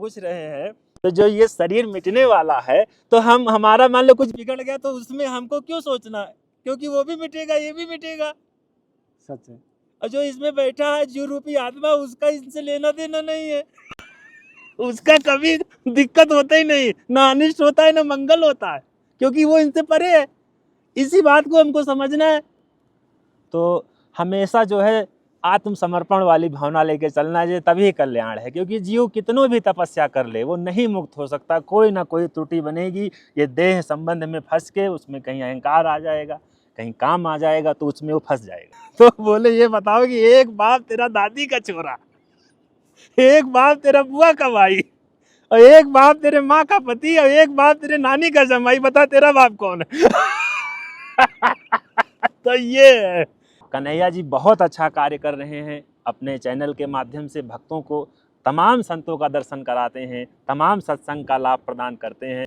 पूछ रहे हैं, तो जो ये शरीर मिटने वाला है, तो हम हमारा मान लो कुछ बिगड़ गया तो उसमें हमको क्यों सोचना है, क्योंकि वो भी मिटेगा, ये भी मिटेगा। सच है। और जो इसमें बैठा है जीव रूपी आत्मा, उसका इनसे लेना देना नहीं है, उसका कभी दिक्कत होता ही नहीं, ना अनिष्ट होता है ना मंगल होता है, क्योंकि वो इनसे परे है। इसी बात को हमको समझना है। तो हमेशा जो है आत्मसमर्पण वाली भावना लेके चलना है, तभी कल्याण है। क्योंकि जीव कितनों भी तपस्या कर ले, वो नहीं मुक्त हो सकता, कोई ना कोई त्रुटि बनेगी। ये देह संबंध में फंस के उसमें कहीं अहंकार आ जाएगा, कहीं काम आ जाएगा, तो उसमें वो फंस जाएगा। तो बोले ये बताओ कि एक बाप तेरा दादी का छोरा, एक बाप तेरा बुआ का भाई, और एक बाप तेरे माँ का पति, और एक बाप तेरे नानी का जमाई, बता तेरा बाप कौन है? तो ये है। कन्हैया जी बहुत अच्छा कार्य कर रहे हैं, अपने चैनल के माध्यम से भक्तों को तमाम संतों का दर्शन कराते हैं, तमाम सत्संग का लाभ प्रदान करते हैं।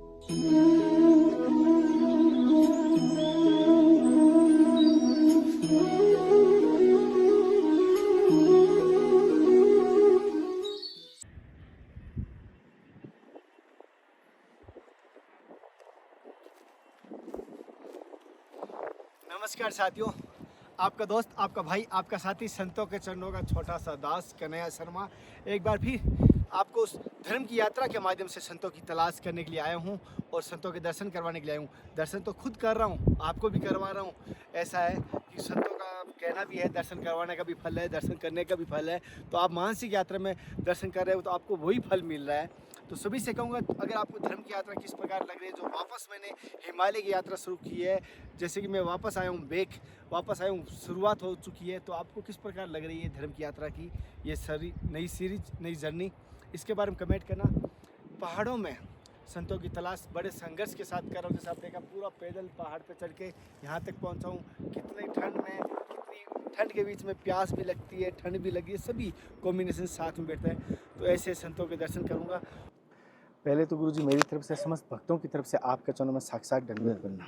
नमस्कार साथियों, आपका दोस्त, आपका भाई, आपका साथी, संतों के चरणों का छोटा सा दास कन्हैया शर्मा एक बार फिर आपको उस धर्म की यात्रा के माध्यम से संतों की तलाश करने के लिए आया हूं और संतों के दर्शन करवाने के लिए आया हूं। दर्शन तो खुद कर रहा हूं, आपको भी करवा रहा हूं। ऐसा है कि संतों का कहना भी है, दर्शन करवाने का भी फल है, दर्शन करने का भी फल है। तो आप मानसिक यात्रा में दर्शन कर रहे हो तो आपको वही फल मिल रहा है। तो सभी से कहूँगा, अगर आपको धर्म की यात्रा किस प्रकार लग रही है, जो वापस मैंने हिमालय की यात्रा शुरू की है, जैसे कि मैं वापस आया हूँ, वापस आया हूँ, शुरुआत हो चुकी है, तो आपको किस प्रकार लग रही है धर्म की यात्रा की ये सारी नई सीरीज, नई जर्नी, इसके बारे में कमेंट करना। पहाड़ों में संतों की तलाश बड़े संघर्ष के साथ कर रहा हूँ। जैसे आप देखा, पूरा पैदल पहाड़ पे चढ़ के यहाँ तक पहुँचा हूँ। कितनी ठंड में, कितनी ठंड के बीच में प्यास भी लगती है, ठंड भी लगी है, सभी कॉम्बिनेशन साथ में बैठता है। तो ऐसे संतों के दर्शन करूँगा। पहले तो गुरुजी मेरी तरफ से, समस्त भक्तों की तरफ से आपके चरणों में साक्षात दंडवत करना।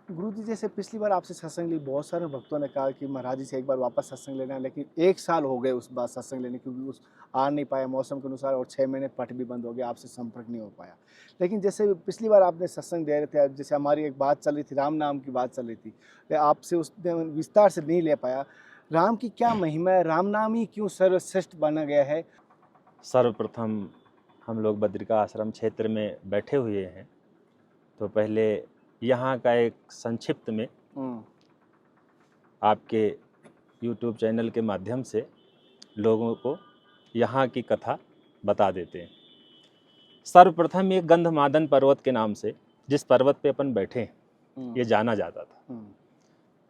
गुरुजी, जैसे पिछली बार आपसे सत्संग ली, बहुत सारे भक्तों ने कहा कि महाराज जी से एक बार वापस सत्संग लेना है, लेकिन 1 साल हो गए उस बार सत्संग लेने, क्योंकि उस आ नहीं पाया मौसम के अनुसार, और 6 महीने पट भी बंद हो गया, आपसे संपर्क नहीं हो पाया। लेकिन जैसे पिछली बार आपने सत्संग दे रहे थे, जैसे हमारी एक बात चल रही थी, राम नाम की बात चल रही थी, आपसे उस विस्तार से नहीं ले पाया। राम की क्या महिमा है, राम नाम ही क्यों सर्वश्रेष्ठ बना गया है? सर्वप्रथम हम लोग बद्रिका आश्रम क्षेत्र में बैठे हुए हैं, तो पहले यहाँ का एक संक्षिप्त में आपके YouTube चैनल के माध्यम से लोगों को यहाँ की कथा बता देते हैं। सर्वप्रथम ये गंधमादन पर्वत के नाम से, जिस पर्वत पे अपन बैठे हैं, ये जाना जाता था।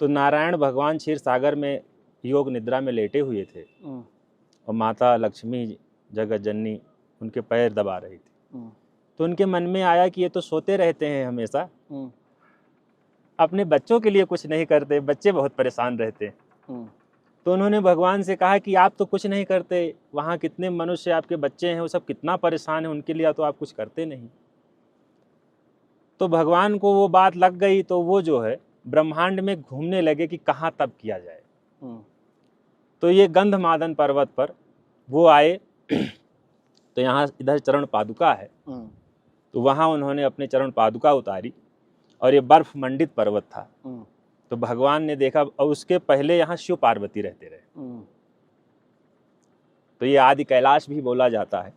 तो नारायण भगवान क्षीर सागर में योग निद्रा में लेटे हुए थे, और माता लक्ष्मी जगत जननी उनके पैर दबा रही थी। तो उनके मन में आया कि ये तो सोते रहते हैं हमेशा, अपने बच्चों के लिए कुछ नहीं करते, बच्चे बहुत परेशान रहते हैं। तो उन्होंने भगवान से कहा कि आप तो कुछ नहीं करते, वहाँ कितने मनुष्य आपके बच्चे हैं, वो सब कितना परेशान है, उनके लिए तो आप कुछ करते नहीं। तो भगवान को वो बात लग गई, तो वो जो है ब्रह्मांड में घूमने लगे कि कहाँ तप किया जाए। तो ये गंधमादन पर्वत पर वो आए, तो यहाँ इधर चरण पादुका है, तो वहाँ उन्होंने अपने चरण पादुका उतारी, और ये बर्फ मंडित पर्वत था। तो भगवान ने देखा, और उसके पहले यहाँ शिव पार्वती रहते रहे, तो ये आदि कैलाश भी बोला जाता है।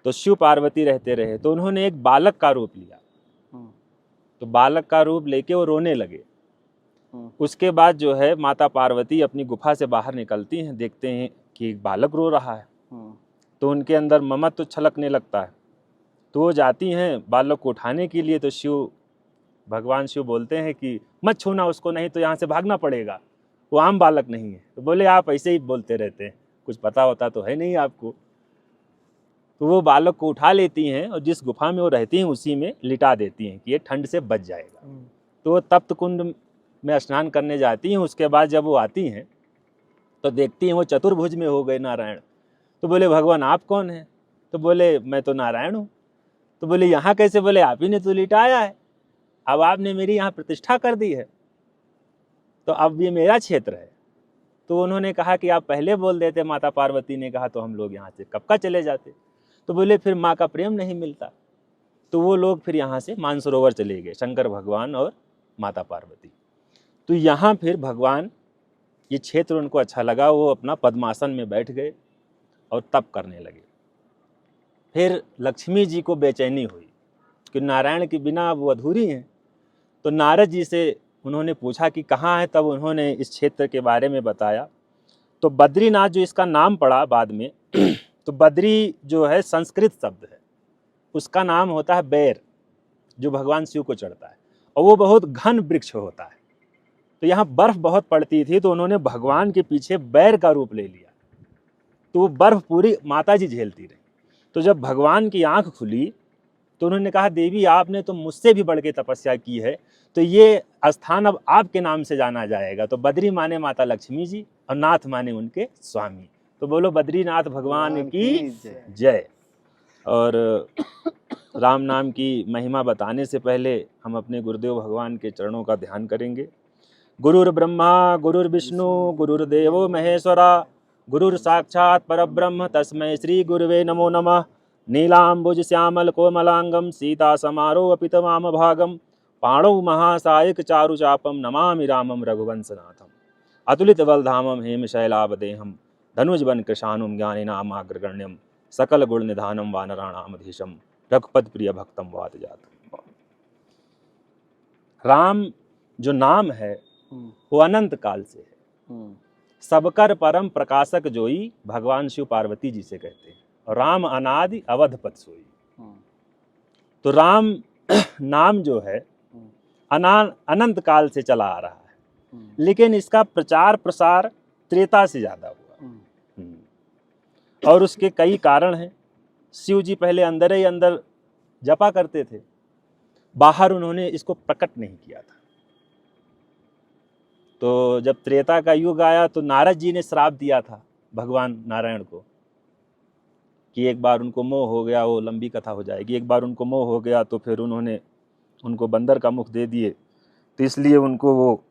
तो शिव पार्वती रहते रहे, तो उन्होंने एक बालक का रूप लिया। तो बालक का रूप लेके वो रोने लगे। उसके बाद जो है माता पार्वती अपनी गुफा से बाहर निकलती हैं, देखते हैं कि एक बालक रो रहा है, तो उनके अंदर ममत्व छलकने लगता है। तो वो जाती हैं बालक को उठाने के लिए, तो भगवान शिव बोलते हैं कि मत छूना उसको, नहीं तो यहाँ से भागना पड़ेगा, वो आम बालक नहीं है। तो बोले आप ऐसे ही बोलते रहते हैं, कुछ पता होता तो है नहीं आपको। तो वो बालक को उठा लेती हैं, और जिस गुफा में वो रहती हैं उसी में लिटा देती हैं कि ये ठंड से बच जाएगा। तो वो तप्त कुंड में स्नान करने जाती हैं। उसके बाद जब वो आती हैं तो देखती हैं वो चतुर्भुज में हो गए नारायण। तो बोले भगवान आप कौन हैं? तो बोले मैं तो नारायण हूँ। तो बोले यहाँ कैसे? बोले आप ही ने तो लिटाया है, अब आपने मेरी यहाँ प्रतिष्ठा कर दी है, तो अब ये मेरा क्षेत्र है। तो उन्होंने कहा कि आप पहले बोल देते। माता पार्वती ने कहा तो हम लोग यहाँ से कब का चले जाते। तो बोले फिर माँ का प्रेम नहीं मिलता। तो वो लोग फिर यहाँ से मानसरोवर चले गए, शंकर भगवान और माता पार्वती। तो यहाँ फिर भगवान, ये क्षेत्र उनको अच्छा लगा, वो अपना पद्मासन में बैठ गए और तप करने लगे। फिर लक्ष्मी जी को बेचैनी हुई कि नारायण के बिना वो अधूरी हैं। तो नारद जी से उन्होंने पूछा कि कहाँ है, तब उन्होंने इस क्षेत्र के बारे में बताया। तो बद्रीनाथ जो इसका नाम पड़ा बाद में तो बद्री जो है संस्कृत शब्द है, उसका नाम होता है बैर, जो भगवान शिव को चढ़ता है, और वो बहुत घन वृक्ष होता है। तो यहाँ बर्फ बहुत पड़ती थी, तो उन्होंने भगवान के पीछे बैर का रूप ले लिया। तो वो बर्फ पूरी माता जी झेलती रही। तो जब भगवान की आंख खुली तो उन्होंने कहा, देवी आपने तो मुझसे भी बढ़ के तपस्या की है, तो ये स्थान अब आपके नाम से जाना जाएगा। तो बद्री माने माता लक्ष्मी जी और नाथ माने उनके स्वामी। तो बोलो बद्रीनाथ भगवान की जय। और राम नाम की महिमा बताने से पहले हम अपने गुरुदेव भगवान के चरणों का ध्यान करेंगे। गुरुर् ब्रह्मा गुरुर्विष्णु गुरुर्देवो महेश्वरा गुरुर् साक्षात् परब्रह्म तस्मै श्री गुरुवे नमो नमः। नीलाम्बुज श्यामल कोमलांगम सीता समारोह पितवाम भागम पाणौ महासायक चारुचापम नमामि रामम रघुवंशनाथम। अतुलित बलधामम हेमशैलावदेहम धनुजवन कृशानुम ज्ञानिनामाग्रगण्यम सकल गुण निधानम वानराणामधीशम रघुपति प्रिय भक्तम वात जातम। राम जो नाम है वो अनंत काल से है। सबकर परम प्रकाशक जोई भगवान शिव पार्वती जी से कहते हैं। राम अनादि अवधपत सोई। तो राम नाम जो है अनंत काल से चला आ रहा है, लेकिन इसका प्रचार प्रसार त्रेता से ज्यादा हुआ। और उसके कई कारण हैं। शिव जी पहले अंदर ही अंदर जपा करते थे, बाहर उन्होंने इसको प्रकट नहीं किया था। तो जब त्रेता का युग आया तो नारद जी ने श्राप दिया था भगवान नारायण को कि एक बार उनको मोह हो गया, वो लंबी कथा हो जाएगी, एक बार उनको मोह हो गया तो फिर उन्होंने उनको बंदर का मुख दे दिए। तो इसलिए उनको वो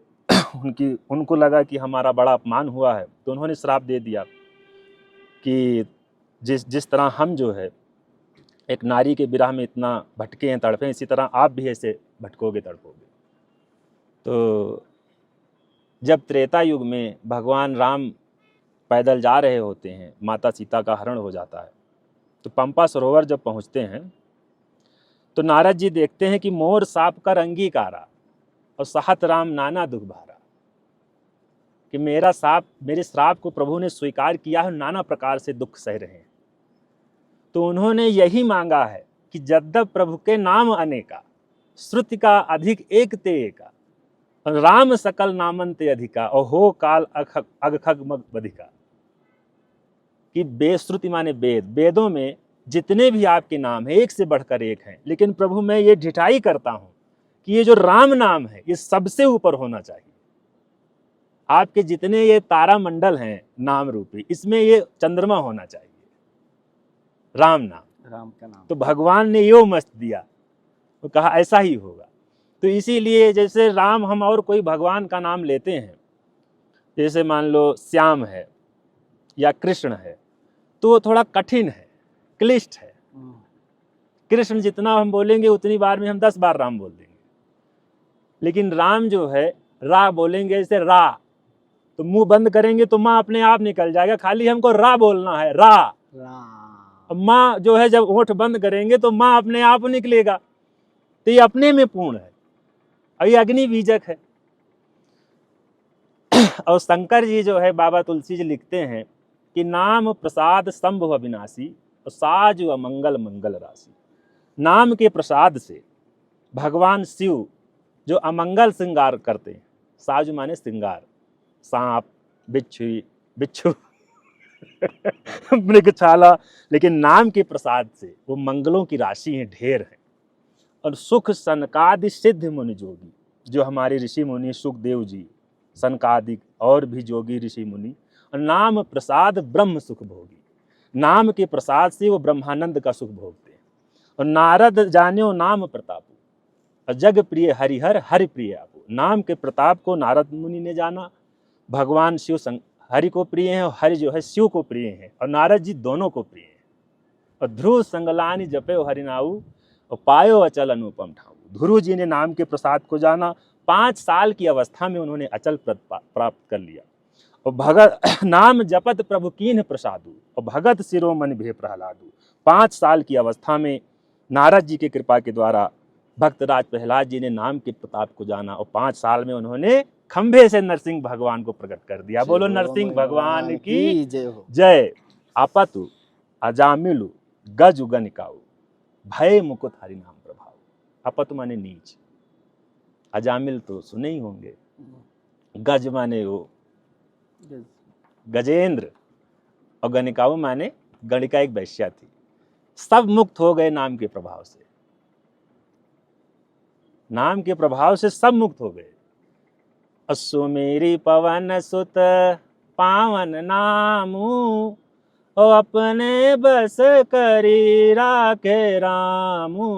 उनको लगा कि हमारा बड़ा अपमान हुआ है, तो उन्होंने श्राप दे दिया कि जिस तरह हम जो है एक नारी के विरह में इतना भटके हैं, तड़पे, इसी तरह आप भी ऐसे भटकोगे तड़पोगे। तो जब त्रेता युग में भगवान राम पैदल जा रहे होते हैं, माता सीता का हरण हो जाता है, तो पंपा सरोवर जब पहुंचते हैं तो नारद जी देखते हैं कि मोर साप का अंगीकारा और सहत राम नाना दुख भारा, कि मेरे श्राप को प्रभु ने स्वीकार किया है, नाना प्रकार से दुख सह रहे हैं। तो उन्होंने यही मांगा है कि जद्दब प्रभु के नाम अनेका श्रुति का अधिक एक ते एका राम सकल नामंते अधिका और हो काल अगखग मग बधिका। कि बेश्रुति माने वेद, वेदों में जितने भी आपके नाम हैं एक से बढ़कर एक हैं, लेकिन प्रभु मैं ये ढिठाई करता हूं कि ये जो राम नाम है ये सबसे ऊपर होना चाहिए। आपके जितने ये तारा मंडल हैं नाम रूपी, इसमें ये चंद्रमा होना चाहिए, राम नाम, राम का नाम। तो भगवान ने यो मस्त दिया, तो कहा ऐसा ही होगा। तो इसीलिए जैसे राम हम और कोई भगवान का नाम लेते हैं, जैसे मान लो श्याम है या कृष्ण है, तो वो थोड़ा कठिन है, क्लिष्ट है। कृष्ण जितना हम बोलेंगे उतनी बार में हम 10 बार राम बोल देंगे, लेकिन राम जो है रा बोलेंगे, जैसे रा तो मुंह बंद करेंगे तो माँ अपने आप निकल जाएगा, खाली हमको रा बोलना है, रा। माँ जो है जब होठ बंद करेंगे तो माँ अपने आप निकलेगा। तो ये अपने में पूर्ण है और ये अग्नि बीजक है। और शंकर जी जो है, बाबा तुलसी जी लिखते हैं कि नाम प्रसाद संभव अविनाशी और साजु अमंगल मंगल राशि। नाम के प्रसाद से भगवान शिव जो अमंगल श्रृंगार करते हैं, साजु माने श्रृंगार, सांप बिच्छू मृगछाला, लेकिन नाम के प्रसाद से वो मंगलों की राशि है, ढेर है। और सुख सनकादि सिद्ध मुनि जोगी, जो हमारे ऋषि मुनि सुखदेव जी, सनकादि और भी जोगी ऋषि मुनि, और नाम प्रसाद ब्रह्म सुख भोगी, नाम के प्रसाद से वो ब्रह्मानंद का सुख भोगते हैं। और नारद जान्यो नाम प्रतापो और जग प्रिय हरिहर हरि प्रिय आपो। नाम के प्रताप को नारद मुनि ने जाना, भगवान शिव हरि को प्रिय हैं और हरि जो है शिव को प्रिय हैं, और नारद जी दोनों को प्रिय हैं। और ध्रुव संगलानि जपे हरिनाऊ और पायो अचल अनुपम ठाऊ। ध्रुव जी ने नाम के प्रसाद को जाना, 5 साल की अवस्था में उन्होंने अचल प्राप्त कर लिया। और भगत नाम जपत प्रभु कीन्ह प्रसादु और भगत शिरोमणि भे प्रहलादु। 5 साल की अवस्था में नारद जी की कृपा के द्वारा भक्तराज प्रहलाद जी ने नाम के प्रताप को जाना, और 5 साल में उन्होंने खंभे से नरसिंह भगवान को प्रकट कर दिया। बोलो नरसिंह भगवान की जय हो। जय। आपतु अजामिलु गज गनिकाऊ भय मुकुट हरि नाम प्रभाव। आपतु माने नीच, अजामिल तो सुने ही होंगे, गज माने वो गजेंद्र, और गणिकाऊ माने गणिका एक वैश्या थी। सब मुक्त हो गए नाम के प्रभाव से, नाम के प्रभाव से सब मुक्त हो गए। असुमेरी पवन सुत पावन नामू ओ अपने बस करी राखे रामू।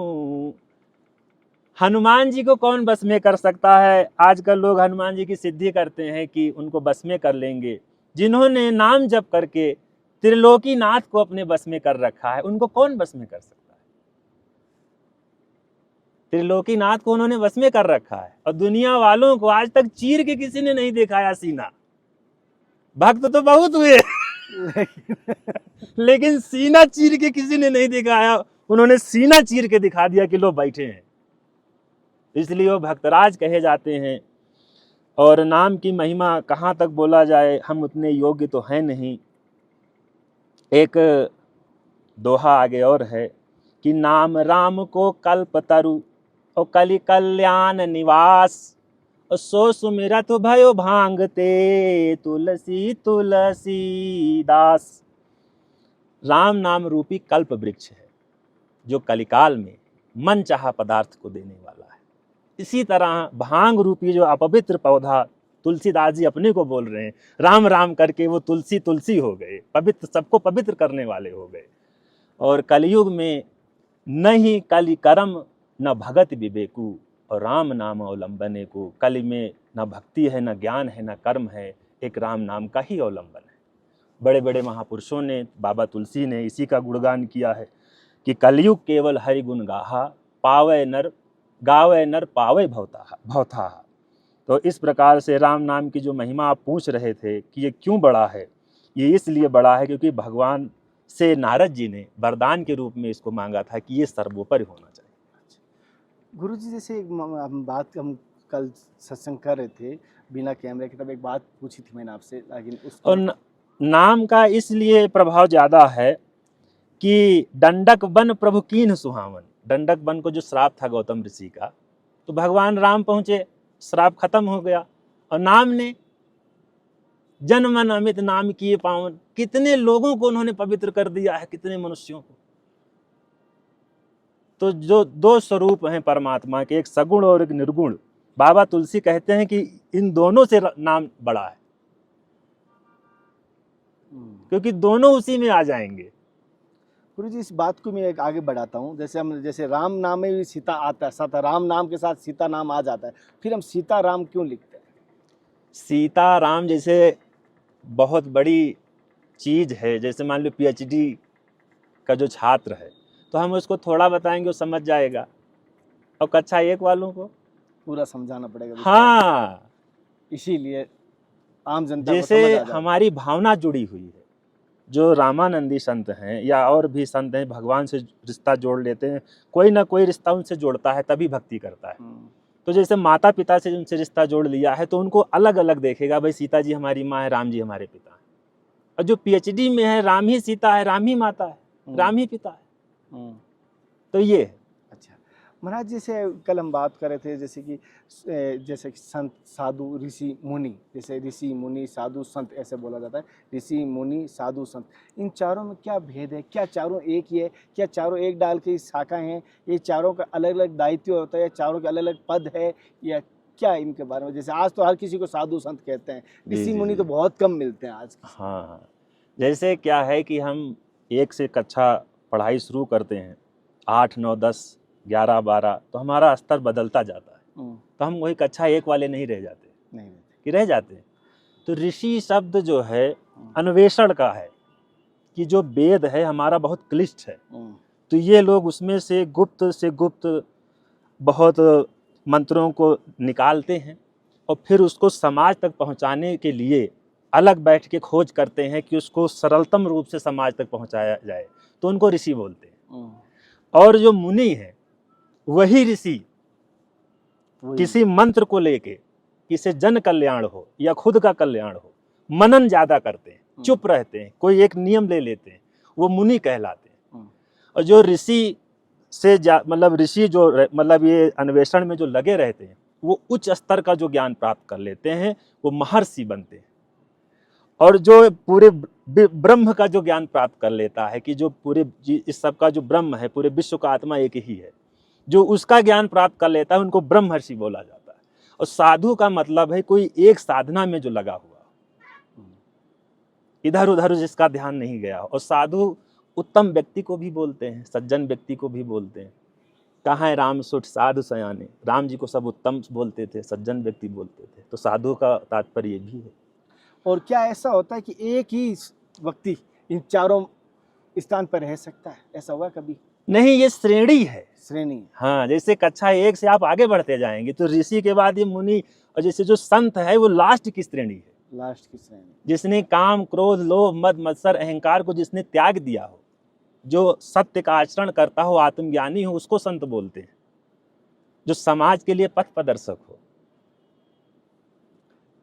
हनुमान जी को कौन बस में कर सकता है? आजकल लोग हनुमान जी की सिद्धि करते हैं कि उनको बस में कर लेंगे। जिन्होंने नाम जप करके त्रिलोकीनाथ को अपने बस में कर रखा है, उनको कौन बस में कर सकता है? त्रिलोकीनाथ को उन्होंने बस में कर रखा है, और दुनिया वालों को आज तक चीर के किसी ने नहीं दिखाया सीना। भक्त तो बहुत हुए लेकिन सीना चीर के किसी ने नहीं दिखाया। उन्होंने सीना चीर के दिखा दिया कि लो बैठे हैं, इसलिए वो भक्तराज कहे जाते हैं। और नाम की महिमा कहाँ तक बोला जाए, हम उतने योग्य तो हैं नहीं। एक दोहा आगे और है कि नाम राम को कल्प तरु और कलि कल्याण निवास, और सो सुमिरत भयो भांगते तुलसी तुलसी दास। राम नाम रूपी कल्प वृक्ष है जो कलिकाल में मन चाहा पदार्थ को देने वाला है। इसी तरह भांग रूपी जो अपवित्र पौधा, तुलसीदास जी अपने को बोल रहे हैं, राम राम करके वो तुलसी तुलसी हो गए, पवित्र, सबको पवित्र करने वाले हो गए। और कलयुग में नहीं कलि करम न भगत विवेकु, और राम नाम अवलंबने को। कलि में न भक्ति है, न ज्ञान है, न कर्म है, एक राम नाम का ही अवलंबन है। बड़े बड़े महापुरुषों ने, बाबा तुलसी ने इसी का गुणगान किया है कि कलयुग केवल हरि गुण गाहा, पावै नर गावै नर पावै भवथा। तो इस प्रकार से राम नाम की जो महिमा आप पूछ रहे थे कि ये क्यों बड़ा है, ये इसलिए बड़ा है क्योंकि भगवान से नारद जी ने वरदान के रूप में इसको मांगा था कि ये सर्वोपरि होना चाहिए। गुरुजी, जैसे हम कल सत्संग कर रहे थे बिना कैमरे के, तब एक बात पूछी थी मैंने आपसे, लेकिन उसको और नाम का इसलिए प्रभाव ज़्यादा है कि दंडक बन प्रभु कीन्ह सुहावन। दंडक बन को जो श्राप था गौतम ऋषि का, तो भगवान राम पहुँचे, श्राप खत्म हो गया, और नाम ने जन मन अमित नाम किए पावन। कितने लोगों को उन्होंने पवित्र कर दिया है, कितने मनुष्यों को। तो जो 2 स्वरूप हैं परमात्मा के, एक सगुण और एक निर्गुण, बाबा तुलसी कहते हैं कि इन दोनों से नाम बड़ा है, क्योंकि दोनों उसी में आ जाएंगे। गुरुजी, इस बात को मैं एक आगे बढ़ाता हूँ। जैसे राम नाम में भी सीता आता है, राम नाम के साथ सीता नाम आ जाता है, फिर हम सीता राम क्यों लिखते हैं? सीता राम जैसे बहुत बड़ी चीज़ है, जैसे मान लो PhD का जो छात्र है, तो हम उसको थोड़ा बताएंगे वो समझ जाएगा, और कक्षा 1 वालों को पूरा समझाना पड़ेगा। हाँ, इसीलिए आम जनता जैसे को समझ आ जाए। हमारी भावना जुड़ी हुई है। जो रामानंदी संत हैं या और भी संत हैं, भगवान से रिश्ता जोड़ लेते हैं, कोई ना कोई रिश्ता उनसे जोड़ता है, तभी भक्ति करता है। तो जैसे माता पिता से उनसे रिश्ता जोड़ लिया है, तो उनको अलग अलग देखेगा, भाई सीता जी हमारी माँ है, राम जी हमारे पिता हैं। और जो PhD में है, राम ही सीता है, राम ही माता है, राम ही पिता है। तो ये है। अच्छा महाराज, जैसे कल हम बात कर रहे थे, जैसे कि संत साधु ऋषि मुनि, जैसे ऋषि मुनि साधु संत ऐसे बोला जाता है, ऋषि मुनि साधु संत, इन चारों में क्या भेद है? क्या चारों एक ही है? क्या चारों एक डाल की शाखा हैं? ये चारों का अलग अलग दायित्व होता है, चारों के अलग अलग पद है, या क्या इनके बारे में? जैसे आज तो हर किसी को साधु संत कहते हैं, ऋषि मुनि तो बहुत कम मिलते हैं आज। हाँ, जैसे क्या है कि हम 1 से कक्षा पढ़ाई शुरू करते हैं, 8, 9, 10, 11, 12, तो हमारा स्तर बदलता जाता है। तो हम वही कक्षा 1 वाले नहीं रह जाते, कि रह जाते हैं। तो ऋषि शब्द जो है अन्वेषण का है, कि जो वेद है हमारा बहुत क्लिष्ट है, तो ये लोग उसमें से गुप्त बहुत मंत्रों को निकालते हैं और फिर उसको समाज तक पहुंचाने के लिए अलग बैठ के खोज करते हैं कि उसको सरलतम रूप से समाज तक पहुंचाया जाए, तो उनको ऋषि बोलते हैं। और जो मुनि है वही ऋषि किसी मंत्र को लेके किसी जन कल्याण हो या खुद का कल्याण हो, मनन ज्यादा करते हैं, चुप रहते हैं, कोई एक नियम ले लेते हैं, वो मुनि कहलाते हैं। और जो ऋषि से मतलब ऋषि जो मतलब ये अन्वेषण में जो लगे रहते हैं, वो उच्च स्तर का जो ज्ञान प्राप्त कर लेते हैं, वो महर्षि बनते हैं। और जो पूरे ब्रह्म का जो ज्ञान प्राप्त कर लेता है कि जो पूरे इस सब का जो ब्रह्म है, पूरे विश्व का आत्मा एक ही है, जो उसका ज्ञान प्राप्त कर लेता है उनको ब्रह्मर्षि बोला जाता है। और साधु का मतलब है कोई एक साधना में जो लगा हुआ, इधर उधर जिसका ध्यान नहीं गया। और साधु उत्तम व्यक्ति को भी बोलते हैं, सज्जन व्यक्ति को भी बोलते हैं। कहाँ है राम सुठ साधु सयाने, राम जी को सब उत्तम बोलते थे, सज्जन व्यक्ति बोलते थे, तो साधु का तात्पर्य भी है। और क्या ऐसा होता है कि एक ही व्यक्ति इन चारों स्थान पर रह सकता है, ऐसा हुआ कभी? नहीं, ये श्रेणी है, श्रेणी। हाँ, जैसे कक्षा 1 से आप आगे बढ़ते जाएंगे तो ऋषि के बाद ये मुनि, और जैसे जो संत है वो लास्ट की श्रेणी है, लास्ट की श्रेणी। जिसने काम क्रोध लोभ मद मत्सर अहंकार को जिसने त्याग दिया हो, जो सत्य का आचरण करता हो, आत्मज्ञानी हो, उसको संत बोलते हैं, जो समाज के लिए पथ प्रदर्शक हो।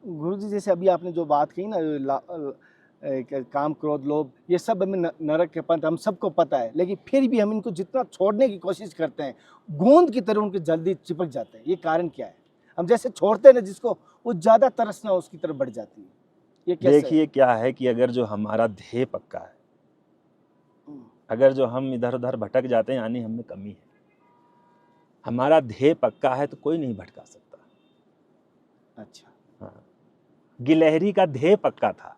गुरुजी जैसे अभी आपने जो बात कही ना, काम क्रोध लोभ, ये सब हमें नरक के पंथ हम सबको पता है, लेकिन फिर भी हम इनको जितना छोड़ने की कोशिश करते हैं, गोंद की तरह उनके जल्दी चिपक जाते हैं। ये कारण क्या है? हम जैसे छोड़ते हैं ना जिसको, वो ज्यादा तरसना उसकी तरफ बढ़ जाती है। ये कैसे? देखिए क्या है कि अगर जो हमारा ध्येय पक्का है, अगर जो हम इधर उधर भटक जाते हैं, यानी हमें कमी है। हमारा ध्येय पक्का है तो कोई नहीं भटका सकता। अच्छा, हाँ, गिलहरी का ध्येय पक्का था,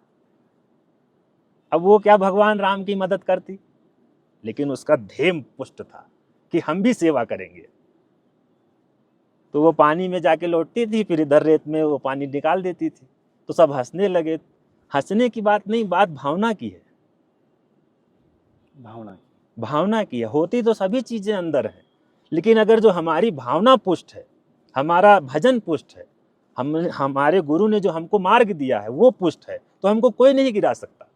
अब वो क्या भगवान राम की मदद करती, लेकिन उसका ध्येय पुष्ट था कि हम भी सेवा करेंगे, तो वो पानी में जाके लौटती थी, फिर इधर रेत में वो पानी निकाल देती थी, तो सब हंसने लगे। हंसने की बात नहीं, बात भावना की है, भावना की है। होती तो सभी चीजें अंदर है, लेकिन अगर जो हमारी भावना पुष्ट है, हमारा भजन पुष्ट है, हमारे गुरु ने जो हमको मार्ग दिया है वो पुष्ट है, तो हमको कोई नहीं गिरा सकता।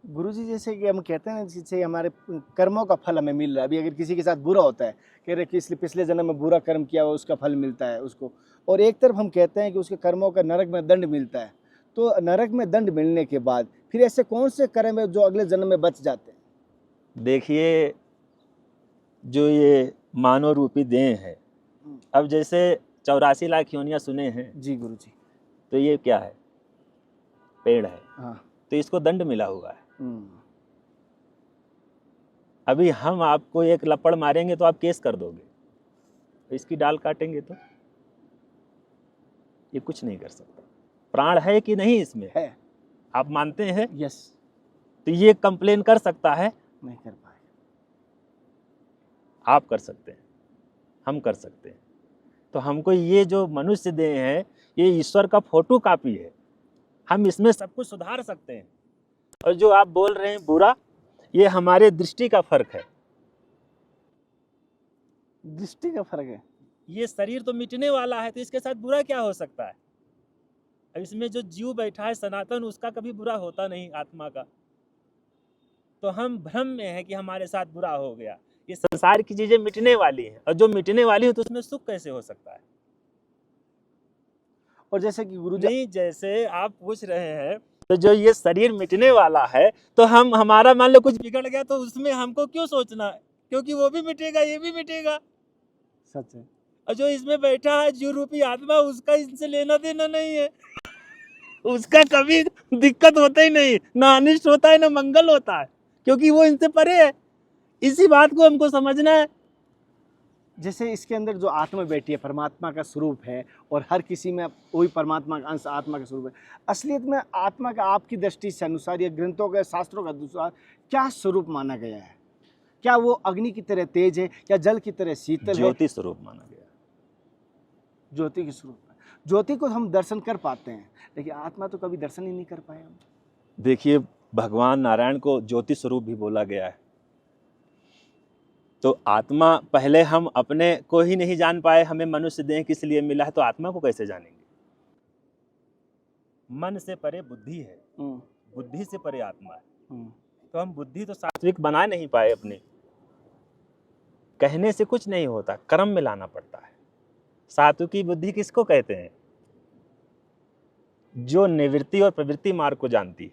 गुरुजी जैसे कि हम कहते हैं ना, जैसे हमारे कर्मों का फल हमें मिल रहा है। अभी अगर किसी के साथ बुरा होता है, कह रहे कि पिछले जन्म में बुरा कर्म किया हुआ, उसका फल मिलता है उसको, और एक तरफ हम कहते हैं कि उसके कर्मों का नरक में दंड मिलता है। तो नरक में दंड मिलने के बाद फिर ऐसे कौन से कर्म है जो अगले जन्म में बच जाते हैं? देखिए, जो ये मानव रूपी देह है, अब जैसे 84 लाख योनियां सुने हैं जी गुरुजी, तो ये क्या है? पेड़ है। हाँ। तो इसको दंड मिला हुआ है। अभी हम आपको एक लपड़ मारेंगे तो आप केस कर दोगे, तो इसकी डाल काटेंगे तो ये कुछ नहीं कर सकता। प्राण है कि नहीं इसमें? है। आप मानते हैं? यस। तो ये कंप्लेन कर सकता है? नहीं कर पाएगा। आप कर सकते हैं, हम कर सकते हैं। तो हमको ये जो मनुष्य देह है, ये ईश्वर का फोटो कॉपी है, हम इसमें सब कुछ सुधार सकते हैं। और जो आप बोल रहे हैं बुरा, ये हमारे दृष्टि का फर्क है। दृष्टि का फर्क है। ये शरीर तो मिटने वाला है, तो इसके साथ बुरा क्या हो सकता है? अब इसमें जो जीव बैठा है सनातन, उसका कभी बुरा होता नहीं, आत्मा का। तो हम भ्रम में है कि हमारे साथ बुरा हो गया। ये संसार की चीजें मिटने वाली है, और जो मिटने वाली है तो उसमें सुख कैसे हो सकता है? और जैसे कि गुरुजी, नहीं, जैसे आप पूछ रहे हैं, तो जो ये शरीर मिटने वाला है, तो हम हमारा मान लो कुछ बिगड़ गया तो उसमें हमको क्यों सोचना है? क्योंकि वो भी मिटेगा, ये भी मिटेगा। सच है। और जो इसमें बैठा है जीव रूपी आत्मा, उसका इनसे लेना देना नहीं है, उसका कभी दिक्कत होता ही नहीं, ना अनिष्ट होता है ना मंगल होता है, क्योंकि वो इनसे परे है। इसी बात को हमको समझना है। जैसे इसके अंदर जो आत्मा बैठी है, परमात्मा का स्वरूप है, और हर किसी में वही परमात्मा का अंश, आत्मा का स्वरूप है। असलियत में आत्मा का आपकी दृष्टि से अनुसार या ग्रंथों के शास्त्रों का अनुसार क्या स्वरूप माना गया है? क्या वो अग्नि की तरह तेज है या जल की तरह शीतल है? ज्योति स्वरूप माना गया। ज्योति के स्वरूप है। ज्योति को हम दर्शन कर पाते हैं, लेकिन आत्मा तो कभी दर्शन ही नहीं कर पाए हम। देखिए, भगवान नारायण को ज्योति स्वरूप भी बोला गया है। तो आत्मा, पहले हम अपने को ही नहीं जान पाए, हमें मनुष्य देह किस लिए मिला है, तो आत्मा को कैसे जानेंगे? मन से परे बुद्धि है, बुद्धि से परे आत्मा है। तो हम बुद्धि तो सात्विक बना नहीं पाए अपने। कहने से कुछ नहीं होता, कर्म में लाना पड़ता है। सात्विकी बुद्धि किसको कहते हैं? जो निवृत्ति और प्रवृत्ति मार्ग को जानती है,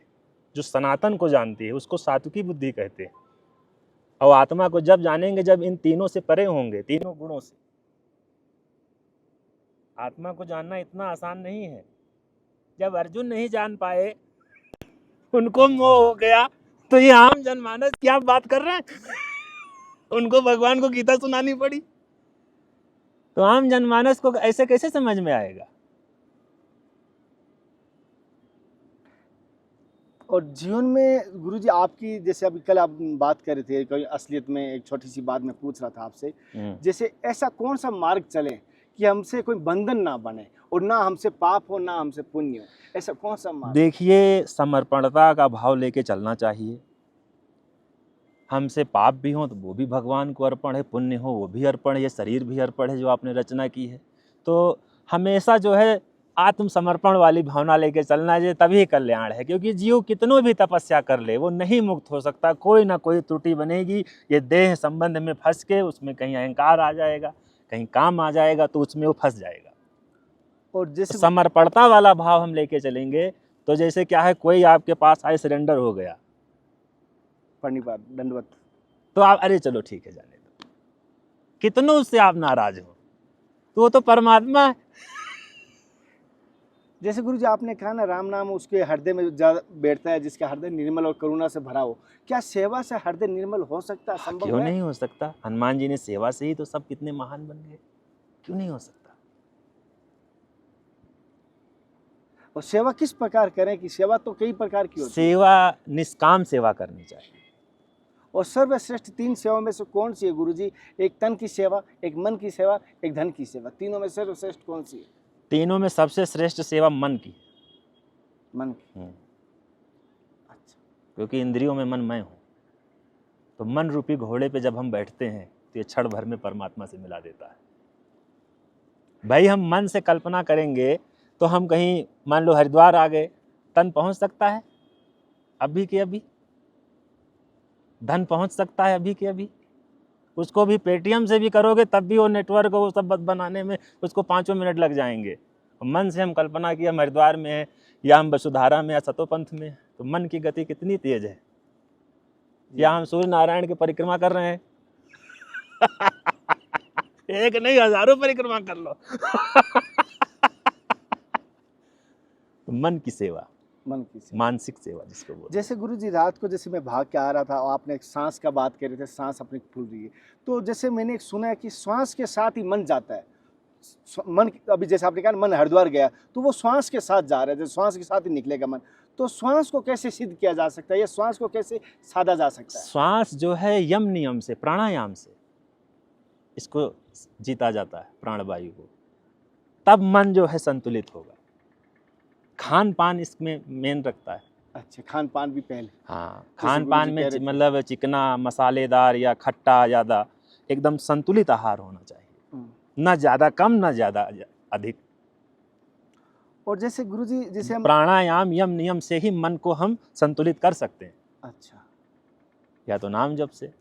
जो सनातन को जानती है, उसको सात्विकी बुद्धि कहते हैं। और आत्मा को जब जानेंगे जब इन तीनों से परे होंगे, तीनों गुणों से। आत्मा को जानना इतना आसान नहीं है। जब अर्जुन नहीं जान पाए, उनको मोह हो गया, तो ये आम जनमानस क्या बात कर रहे हैं? उनको भगवान को गीता सुनानी पड़ी। तो आम जनमानस को ऐसे कैसे समझ में आएगा? और जीवन में गुरुजी आपकी, जैसे अभी कल आप बात कर रहे थे, कोई असलियत में एक छोटी सी बात मैं पूछ रहा था आपसे, जैसे ऐसा कौन सा मार्ग चले कि हमसे कोई बंधन ना बने और ना हमसे पाप हो ना हमसे पुण्य हो, ऐसा कौन सा मार्ग? देखिए, समर्पणता का भाव लेके चलना चाहिए। हमसे पाप भी हो तो वो भी भगवान को अर्पण है, पुण्य हो वो भी अर्पण है, ये शरीर भी अर्पण है जो आपने रचना की है। तो हमेशा जो है आत्मसमर्पण वाली भावना लेके चलना है, तभी कल्याण है। क्योंकि जीव कितनों भी तपस्या कर ले, वो नहीं मुक्त हो सकता। कोई ना कोई त्रुटि बनेगी। ये देह संबंध में फंस के उसमें कहीं अहंकार आ जाएगा, कहीं काम आ जाएगा, तो उसमें वो फंस जाएगा। और जैसे समर्पणता वाला भाव हम लेके चलेंगे तो जैसे क्या है, कोई आपके पास आए, सरेंडर हो गया, प्रणिपात दंडवत, तो आप अरे चलो ठीक है जाने दो, कितनों उससे आप नाराज हो, तो वो तो परमात्मा है। जैसे गुरुजी आपने कहा ना, राम नाम उसके हृदय में ज्यादा बैठता है जिसका हृदय निर्मल और करुणा से भरा हो। क्या सेवा से हृदय निर्मल हो सकता है? संभव क्यों है? नहीं हो सकता? हनुमान जी ने सेवा से ही तो सब कितने महान बन गए। क्यों नहीं हो सकता? और सेवा किस प्रकार करें? कि सेवा तो कई प्रकार की होती है। सेवा निष्काम सेवा करनी चाहिए। और सर्वश्रेष्ठ 3 सेवा में से कौन सी है गुरुजी? एक तन की सेवा, एक मन की सेवा, एक धन की सेवा। तीनों में सर्वश्रेष्ठ कौन सी है? तीनों में सबसे श्रेष्ठ सेवा मन की। मन की। अच्छा। क्योंकि इंद्रियों में मन मैं हूँ। तो मन रूपी घोड़े पे जब हम बैठते हैं तो ये क्षण भर में परमात्मा से मिला देता है। भाई, हम मन से कल्पना करेंगे तो हम कहीं मान लो हरिद्वार आ गए, तन पहुंच सकता है अभी के अभी, धन पहुंच सकता है अभी के अभी। उसको भी पेटीएम से भी करोगे तब भी वो नेटवर्क वो सब बनाने में उसको 5 मिनट लग जाएंगे। मन से हम कल्पना की हम हरिद्वार में हैं या हम वसुधारा में या सतोपंथ में, तो मन की गति कितनी तेज है। या हम सूर्य नारायण की परिक्रमा कर रहे हैं एक नहीं हजारों परिक्रमा कर लो मन की सेवा, मन की सेवा, मानसिक सेवा जिसको बोलते हैं। जैसे गुरुजी रात को जैसे मैं भाग के आ रहा था और आपने एक सांस का बात कर रहे थे, सांस अपनी फूल रही है, तो जैसे मैंने एक सुना है कि श्वास के साथ ही मन जाता है। मन अभी जैसे आपने कहा मन हरिद्वार गया तो वो श्वास के साथ जा रहा है, जैसे श्वास के साथ ही निकलेगा मन। तो श्वास को कैसे सिद्ध किया जा सकता है या श्वास को कैसे साधा जा सकता है? श्वास जो है यम नियम से, प्राणायाम से इसको जीता जाता है, प्राणवायु को। तब मन जो है संतुलित होगा। खान पान इसमें मेन रखता है। अच्छा, खान पान भी पहले? हाँ, खान पान में मतलब चिकना, मसालेदार या खट्टा ज़्यादा, एकदम संतुलित आहार होना चाहिए। ना ज़्यादा कम ना ज़्यादा अधिक। और जैसे गुरुजी जैसे हम प्राणायाम यम नियम से ही मन को हम संतुलित कर सकते हैं। अच्छा, या तो नाम जप से।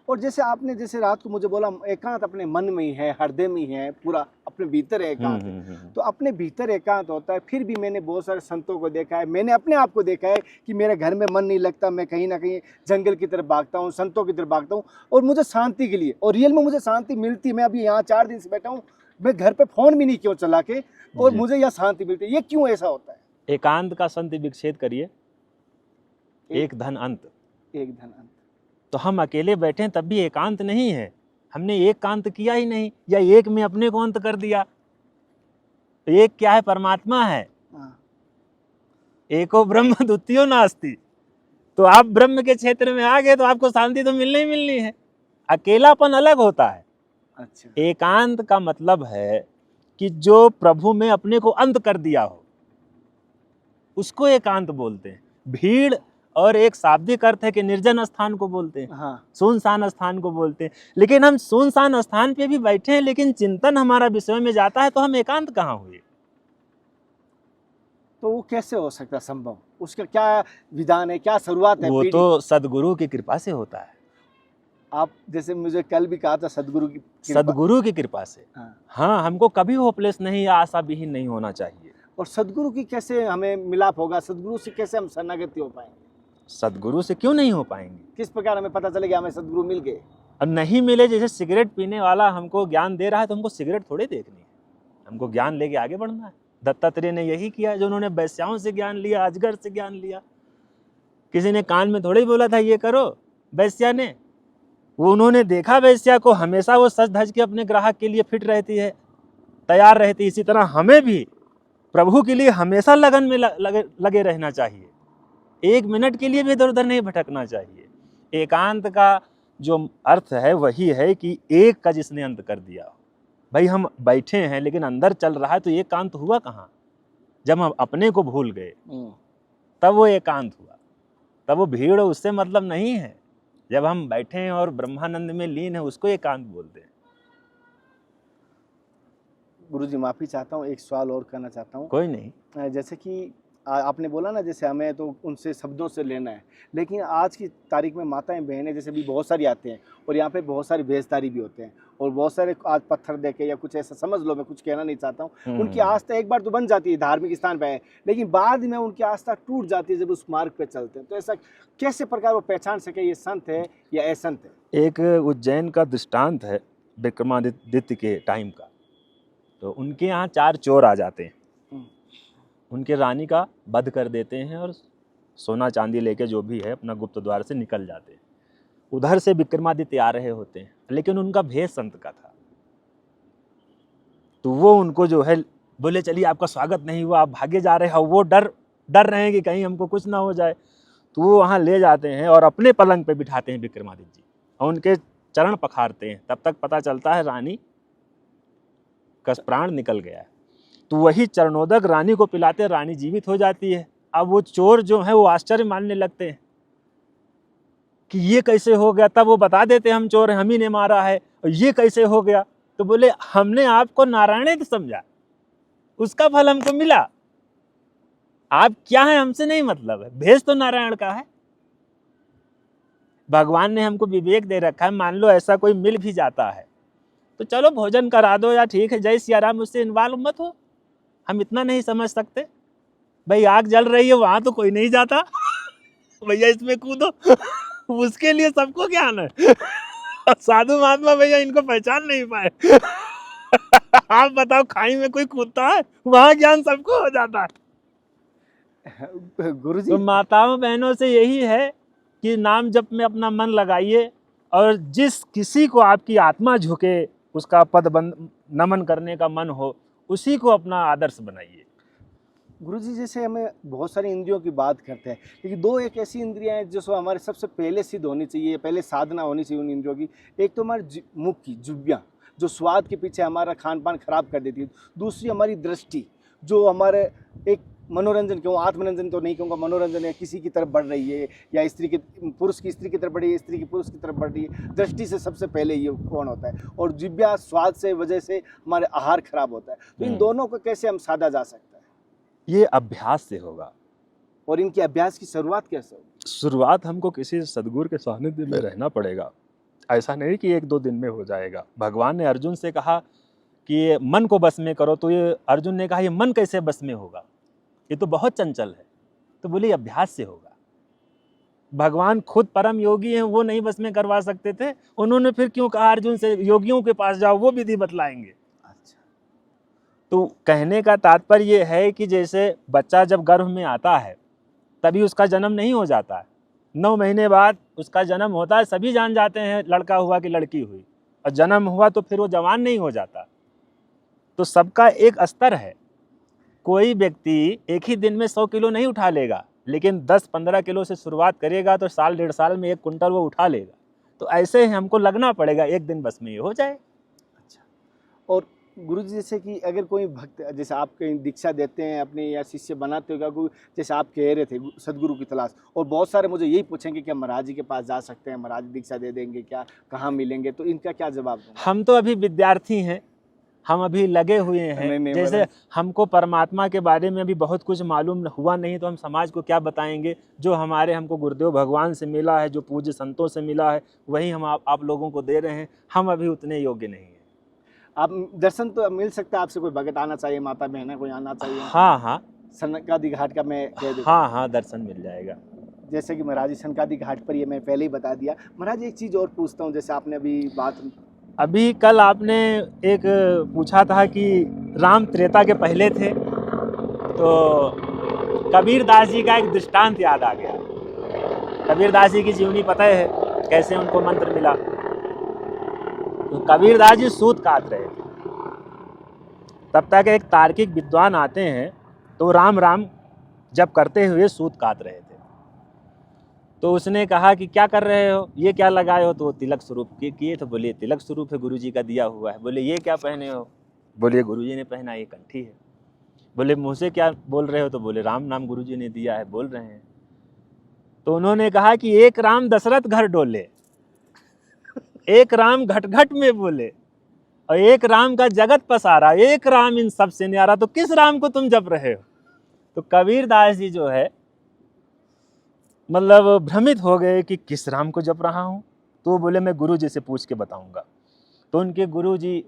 और जैसे आपने जैसे रात को मुझे बोला एकांत अपने मन में ही है, हृदय में ही है, पूरा अपने भीतर है एकांत। तो अपने भीतर एकांत होता है। फिर भी मैंने बहुत सारे संतों को देखा है, मैंने अपने आप को देखा है कि मेरे घर में मन नहीं लगता, मैं कहीं ना कहीं जंगल की तरफ भागता हूँ, संतों की तरफ भागता हूँ और मुझे शांति के लिए, और रियल में मुझे शांति मिलती है। मैं अभी यहाँ 4 दिन से बैठा हूँ, मैं घर पे फोन भी नहीं क्यों चला के, और मुझे यहाँ शांति मिलती है। ये क्यों ऐसा होता है? एकांत का संत विच्छेद करिए, एक धन अंत। एक धन अंत। तो हम अकेले बैठे तब भी एकांत नहीं है, हमने एकांत किया ही नहीं, या एक में अपने को अंत कर दिया। तो एक क्या है? परमात्मा है। एको ब्रह्म द्वितीयो नास्ति। तो आप ब्रह्म के क्षेत्र में आ गए तो आपको शांति तो मिलनी ही मिलनी है। अकेलापन अलग होता है। अच्छा। एकांत का मतलब है कि जो प्रभु में अपने को अंत कर दिया हो, उसको एकांत बोलते हैं। भीड़ और एक शाब्दिक अर्थ है कि निर्जन स्थान को बोलते हैं, हाँ, सुनसान स्थान को बोलते हैं। लेकिन हम सुनसान स्थान पे भी बैठे हैं, लेकिन चिंतन हमारा विषय में जाता है, तो हम एकांत कहाँ हुए? तो वो कैसे हो सकता है संभव? उसका क्या विधान है, क्या शुरुआत है? वो पीढ़ी तो सदगुरु की कृपा से होता है। आप जैसे मुझे कल भी कहा था सदगुरु की कृपा। सदगुरु की कृपा से। हाँ। हाँ, हमको कभी होपलेस नहीं या आशा विहीन नहीं होना चाहिए। और सदगुरु की कैसे हमें मिलाप होगा? सदगुरु से कैसे हम शरणागति हो पाएंगे? सदगुरु से क्यों नहीं हो पाएंगे? किस प्रकार हमें पता चलेगा हमें सदगुरु मिल गए? और नहीं मिले, जैसे सिगरेट पीने वाला हमको ज्ञान दे रहा है, तो हमको सिगरेट थोड़े देखनी है, हमको ज्ञान लेके आगे बढ़ना है। दत्तात्रेय ने यही किया, जो उन्होंने वैश्याओं से ज्ञान लिया, अजगर से ज्ञान लिया। किसी ने कान में थोड़े ही बोला था ये करो, वैश्या ने। वो उन्होंने देखा वैश्या को, हमेशा वो सज धज के अपने ग्राहक के लिए फिट रहती है, तैयार रहती है। इसी तरह हमें भी प्रभु के लिए हमेशा लगन में लगे रहना चाहिए। एक मिनट के लिए भी इधर उधर नहीं भटकना चाहिए। एकांत का जो अर्थ है वही है कि एक का जिसने अंत कर दिया हो। भाई हम बैठे हैं लेकिन अंदर चल रहा है, तो एकांत हुआ कहाँ? जब हम अपने को भूल गए तब वो एकांत हुआ। तब वो भीड़ उससे मतलब नहीं है। जब हम बैठे हैं और ब्रह्मानंद में लीन है, उसको एकांत बोलते हैं। गुरुजी माफी चाहता हूँ, एक सवाल और करना चाहता हूँ। कोई नहीं। जैसे कि आपने बोला ना, जैसे हमें तो उनसे शब्दों से लेना है, लेकिन आज की तारीख में माताएं बहनें जैसे भी बहुत सारी आते हैं, और यहाँ पे बहुत सारी भेजदारी भी होते हैं, और बहुत सारे आज पत्थर देके या कुछ ऐसा समझ लो, मैं कुछ कहना नहीं चाहता हूँ। उनकी आस्था एक बार तो बन जाती है, धार्मिक स्थान पे है, लेकिन बाद में उनकी आस्था टूट जाती है जब उस मार्ग पे चलते हैं। तो ऐसा कैसे प्रकार वो पहचान सके ये संत है या असंत है? एक उज्जैन का दृष्टांत है विक्रमादित्य के टाइम का। तो उनके यहाँ 4 चोर आ जाते हैं, उनके रानी का वध कर देते हैं और सोना चांदी लेके जो भी है अपना गुप्त द्वार से निकल जाते हैं। उधर से विक्रमादित्य आ रहे होते हैं, लेकिन उनका भेष संत का था। तो वो उनको जो है बोले, चलिए आपका स्वागत नहीं हुआ, आप भागे जा रहे हो। वो डर रहे हैं कि कहीं हमको कुछ ना हो जाए। तो वो वहाँ ले जाते हैं और अपने पलंग पे बिठाते हैं विक्रमादित्य जी, और उनके चरण पखारते हैं। तब तक पता चलता है रानी का प्राण निकल गया है। तो वही चरणोदक रानी को पिलाते, रानी जीवित हो जाती है। अब वो चोर जो है वो आश्चर्य मानने लगते हैं कि ये कैसे हो गया। तब वो बता देते हैं हम चोर हैं, हम ही ने मारा है, और ये कैसे हो गया। तो बोले हमने आपको नारायण समझा, उसका फल हमको मिला। आप क्या है हमसे नहीं मतलब है, भेष तो नारायण का है। भगवान ने हमको विवेक दे रखा है, मान लो ऐसा कोई मिल भी जाता है तो चलो भोजन करा दो या ठीक है जय सिया राम, उससे इन्वॉल्व मत हो। हम इतना नहीं समझ सकते? भाई आग जल रही है, वहां तो कोई नहीं जाता, भैया इसमें कूदो, उसके लिए सबको ज्ञान है। साधु महात्मा भैया इनको पहचान नहीं पाए। आप बताओ, खाई में कोई कूदता है? वहां ज्ञान सबको हो जाता है। गुरुजी तो माताओं बहनों से यही है कि नाम जप में अपना मन लगाइए, और जिस किसी को आपकी आत्मा झुके, उसका नमन करने का मन हो, उसी को अपना आदर्श बनाइए। गुरुजी जैसे हमें बहुत सारी इंद्रियों की बात करते हैं, लेकिन 2 एक ऐसी इंद्रियां हैं जो हमारे सबसे पहले सिद्ध होनी चाहिए, पहले साधना होनी चाहिए उन इंद्रियों की। एक तो हमारी मुख की जुब्बियाँ, जो स्वाद के पीछे हमारा खान पान खराब कर देती है। दूसरी हमारी दृष्टि, जो हमारे एक मनोरंजन, क्यों आत्मरंजन तो नहीं कहूँगा, मनोरंजन है, किसी की तरफ बढ़ रही है, या पुरुष की स्त्री की तरफ बढ़ रही है, स्त्री की पुरुष की तरफ बढ़ रही है। दृष्टि से सबसे पहले ये कौन होता है, और जिब्या स्वाद से वजह से हमारे आहार खराब होता है। तो इन दोनों को कैसे हम साधा जा सकता है? ये अभ्यास से होगा। और इनके अभ्यास की शुरुआत कैसे होगी? शुरुआत हमको किसी सदगुरु के सानिध्य में रहना पड़ेगा। ऐसा नहीं कि 1-2 दिन में हो जाएगा। भगवान ने अर्जुन से कहा कि ये मन को बस में करो, तो ये अर्जुन ने कहा ये मन कैसे बस में होगा, ये तो बहुत चंचल है। तो बोले अभ्यास से होगा। भगवान खुद परम योगी हैं, वो नहीं बस में करवा सकते थे, उन्होंने फिर क्यों कहा अर्जुन से योगियों के पास जाओ, वो विधि बतलाएंगे। अच्छा, तो कहने का तात्पर्य ये है कि जैसे बच्चा जब गर्भ में आता है तभी उसका जन्म नहीं हो जाता है, 9 महीने बाद उसका जन्म होता है। सभी जान जाते हैं लड़का हुआ कि लड़की हुई, और जन्म हुआ तो फिर वो जवान नहीं हो जाता। तो सबका एक स्तर है। कोई व्यक्ति एक ही दिन में 100 किलो नहीं उठा लेगा, लेकिन 10-15 किलो से शुरुआत करेगा तो 1-1.5 साल में 1 कुंटल वो उठा लेगा। तो ऐसे ही हमको लगना पड़ेगा, एक दिन बस में ये हो जाए। अच्छा। और गुरु जी जैसे कि अगर कोई भक्त जैसे आप कहीं दीक्षा देते हैं अपने या शिष्य बनाते हो क्या कोई, जैसे आप कह रहे थे सदगुरु की तलाश, और बहुत सारे मुझे यही पूछेंगे कि हम महाराज जी के पास जा सकते हैं, महाराज दीक्षा दे देंगे क्या, कहाँ मिलेंगे, तो इनका क्या जवाब दूंगा? हम तो अभी विद्यार्थी हैं, हम अभी लगे हुए हैं। नहीं, जैसे मतलब हमको परमात्मा के बारे में अभी बहुत कुछ मालूम हुआ नहीं, तो हम समाज को क्या बताएंगे? जो हमको गुरुदेव भगवान से मिला है, जो पूज्य संतों से मिला है, वही हम आप लोगों को दे रहे हैं। हम अभी उतने योग्य नहीं हैं। आप दर्शन तो मिल सकता है आपसे, कोई भगत आना चाहिए, माता बहना कोई आना चाहिए, हाँ हाँ सनकादि घाट का मैं कह देता हाँ हाँ, दर्शन मिल जाएगा। जैसे कि महाराज जी सनकादि घाट पर, ये मैं पहले ही बता दिया। महाराज एक चीज़ और पूछता हूँ, जैसे आपने अभी कल आपने एक पूछा था कि राम त्रेता के पहले थे, तो कबीर दास जी का एक दृष्टांत याद आ गया। कबीर दास जी की जीवनी पता है कैसे उनको मंत्र मिला। तो कबीर दास जी सूत काट रहे थे, तब तक एक तार्किक विद्वान आते हैं, तो राम राम जब करते हुए सूत काट रहे थे। तो उसने कहा कि क्या कर रहे हो, ये क्या लगाए हो? तो वो तिलक स्वरूप किए। तो बोले तिलक स्वरूप है, गुरु जी का दिया हुआ है। बोले ये क्या पहने हो? बोले गुरु जी ने पहना, ये कंठी है। बोले मुँह से क्या बोल रहे हो? तो बोले राम नाम गुरु जी ने दिया है, बोल रहे हैं। तो उन्होंने कहा कि एक राम दशरथ घर डोले, एक राम घट घट में बोले, और एक राम का जगत पसारा, एक राम इन सब से न्यारा। तो किस राम को तुम जप रहे हो? तो कबीर दास जी जो है मतलब भ्रमित हो गए कि किस राम को जप रहा हूँ। तो बोले मैं गुरु जी से पूछ के बताऊंगा। तो उनके गुरु जी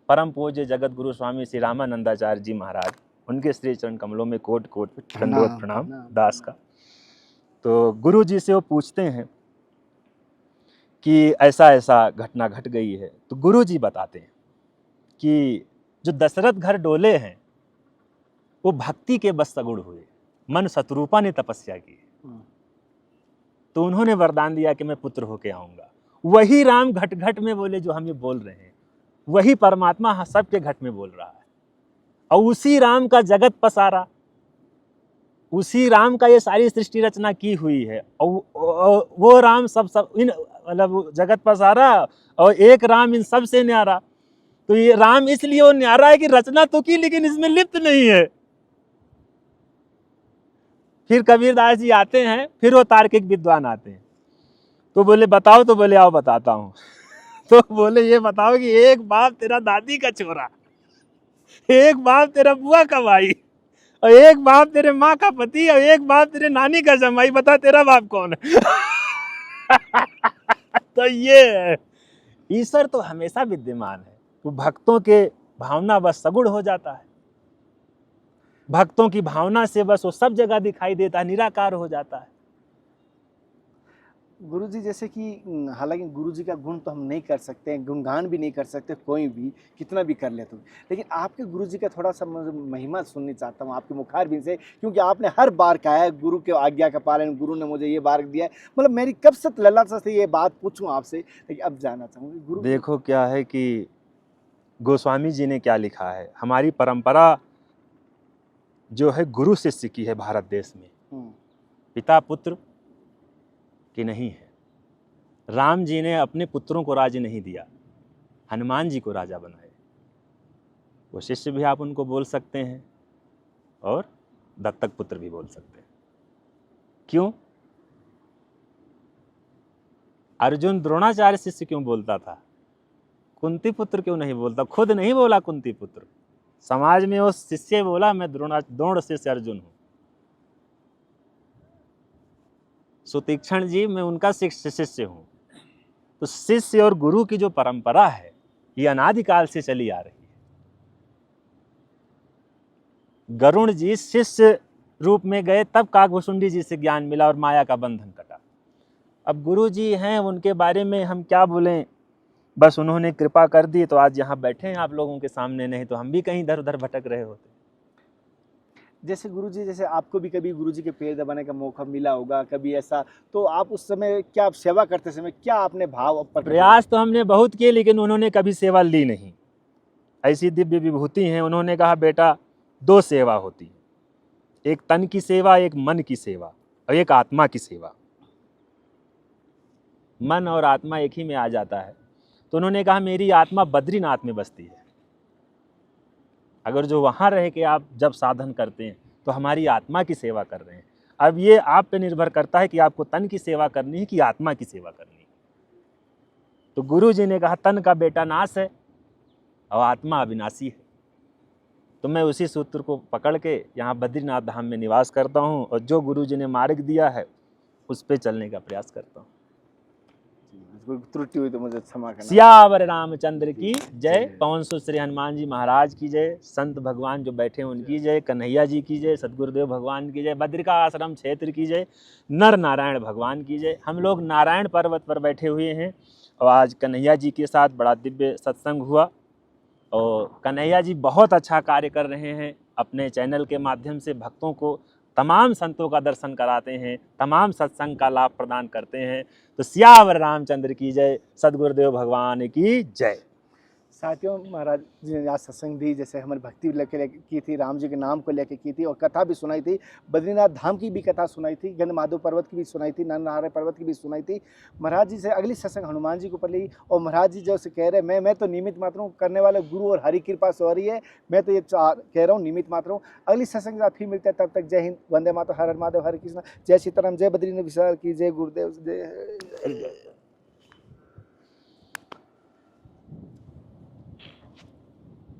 परम पूज्य जगत गुरु स्वामी श्री रामानंदाचार्य जी महाराज, उनके श्री चरण कमलों में कोट कोट दंडवत प्रणाम दास का। तो गुरु जी से वो पूछते हैं कि ऐसा ऐसा घटना घट गई है। तो गुरु जी बताते हैं कि जो दशरथ घर डोले हैं वो भक्ति के बस सगुण हुए, मन शत्रुपा ने तपस्या की। तो उन्होंने वरदान दिया कि मैं पुत्र होके आऊंगा। वही राम घट घट में बोले जो हम ये बोल रहे हैं, वही परमात्मा सबके घट में बोल रहा है। और उसी राम का जगत पसारा, उसी राम का ये सारी सृष्टि रचना की हुई है। और वो राम सब इन मतलब जगत पसारा, और एक राम इन सब से न्यारा। तो ये राम इसलिए वो न्यारा है कि रचना तो की लेकिन इसमें लिप्त नहीं है। फिर कबीर दास जी आते हैं, फिर वो तार्किक विद्वान आते हैं। तो बोले बताओ? तो बोले आओ बताता हूँ। तो बोले ये बताओ कि एक बाप तेरा दादी का छोरा, एक बाप तेरा बुआ का भाई, और एक बाप तेरे माँ का पति, और एक बाप तेरे नानी का जमाई, बता तेरा बाप कौन है? तो ये है, ईश्वर तो हमेशा विद्यमान है। वो भक्तों के भावना बस सगुण हो जाता है, भक्तों की भावना से बस वो सब जगह दिखाई देता है, निराकार हो जाता है। गुरुजी जैसे कि हालांकि गुरुजी का गुण तो हम नहीं कर सकते, गुणगान भी नहीं कर सकते, कोई भी कितना भी कर ले तो, लेकिन आपके गुरुजी का थोड़ा सा महिमा सुननी चाहता हूँ आपके मुखारबिंद से, क्योंकि आपने हर बार कहा है गुरु के आज्ञा का पालन, गुरु ने मुझे ये बार दिया है। मतलब मेरी कब से लालसा से ये बात पूछूं आपसे, लेकिन अब जानना चाहूँगी। गुरु देखो क्या है कि गोस्वामी जी ने क्या लिखा है, हमारी परंपरा जो है गुरु शिष्य की है भारत देश में, पिता पुत्र की नहीं है। राम जी ने अपने पुत्रों को राज्य नहीं दिया, हनुमान जी को राजा बनाए। वो शिष्य भी आप उनको बोल सकते हैं और दत्तक पुत्र भी बोल सकते हैं। क्यों? अर्जुन द्रोणाचार्य शिष्य क्यों बोलता था, कुंती पुत्र क्यों नहीं बोलता? खुद नहीं बोला कुंती पुत्र, समाज में वो शिष्य बोला मैं द्रोण शिष्य अर्जुन हूं। सुतीक्षण जी मैं उनका शिष्य हूं। तो शिष्य और गुरु की जो परंपरा है ये अनादिकाल से चली आ रही है। गरुण जी शिष्य रूप में गए तब काकभुशुंडी जी से ज्ञान मिला और माया का बंधन कटा। अब गुरु जी हैं, उनके बारे में हम क्या बोलें, बस उन्होंने कृपा कर दी तो आज यहाँ बैठे हैं आप लोगों के सामने, नहीं तो हम भी कहीं इधर उधर भटक रहे होते। जैसे गुरुजी, जैसे आपको भी कभी गुरुजी के पैर दबाने का मौका मिला होगा कभी ऐसा, तो आप उस समय क्या, आप सेवा करते समय क्या आपने भाव? प्रयास तो हमने बहुत किए लेकिन उन्होंने कभी सेवा ली नहीं। ऐसी दिव्य विभूति हैं, उन्होंने कहा बेटा दो सेवा होती है, एक तन की सेवा, एक मन की सेवा, और एक आत्मा की सेवा। मन और आत्मा एक ही में आ जाता है। तो उन्होंने कहा मेरी आत्मा बद्रीनाथ में बसती है, अगर जो वहाँ रह के आप जब साधन करते हैं तो हमारी आत्मा की सेवा कर रहे हैं। अब ये आप पे निर्भर करता है कि आपको तन की सेवा करनी है कि आत्मा की सेवा करनी है। तो गुरु जी ने कहा तन का बेटा नाश है और आत्मा अविनाशी है। तो मैं उसी सूत्र को पकड़ के यहाँ बद्रीनाथ धाम में निवास करता हूँ और जो गुरु जी ने मार्ग दिया है उस पे चलने का प्रयास करता हूँ। कोई त्रुटि हुई तो मुझे क्षमा करना। सियावर रामचंद्र की जय, पवन सुत श्री हनुमान जी महाराज की जय, संत भगवान जो बैठे हैं उनकी जय, कन्हैया जी की जय, सदगुरुदेव भगवान की जय, बद्रिका आश्रम क्षेत्र की जय, नर नारायण भगवान की जय। हम लोग नारायण पर्वत पर बैठे हुए हैं और आज कन्हैया जी के साथ बड़ा दिव्य सत्संग हुआ और कन्हैया जी बहुत अच्छा कार्य कर रहे हैं। अपने चैनल के माध्यम से भक्तों को तमाम संतों का दर्शन कराते हैं, तमाम सत्संग का लाभ प्रदान करते हैं। तो सियावर रामचंद्र की जय, सदगुरुदेव भगवान की जय। साथियों, महाराज जी ने आज सत्संग दी, जैसे हमारी भक्ति लेके की थी, राम जी के नाम को लेके की थी और कथा भी सुनाई थी। बद्रीनाथ धाम की भी कथा सुनाई थी, गंधमाधव पर्वत की भी सुनाई थी, नर नारायण पर्वत की भी सुनाई थी। महाराज जी से अगली सत्संग हनुमान जी के ऊपर ली और महाराज जी जो से कह रहे मैं तो निमित्त मात्र हूँ, करने वाले गुरु और हरि कृपा से हो रही है, मैं तो ये कह रहा हूँ निमित्त मात्र हूँ। अगली सत्संग के साथ फिर मिलते हैं, तब तक जय हिंद, वंदे मातरम, हर हर महादेव, हरे कृष्ण, जय सीताराम, जय बद्रीनाथ विशाल की जय, गुरुदेव जय।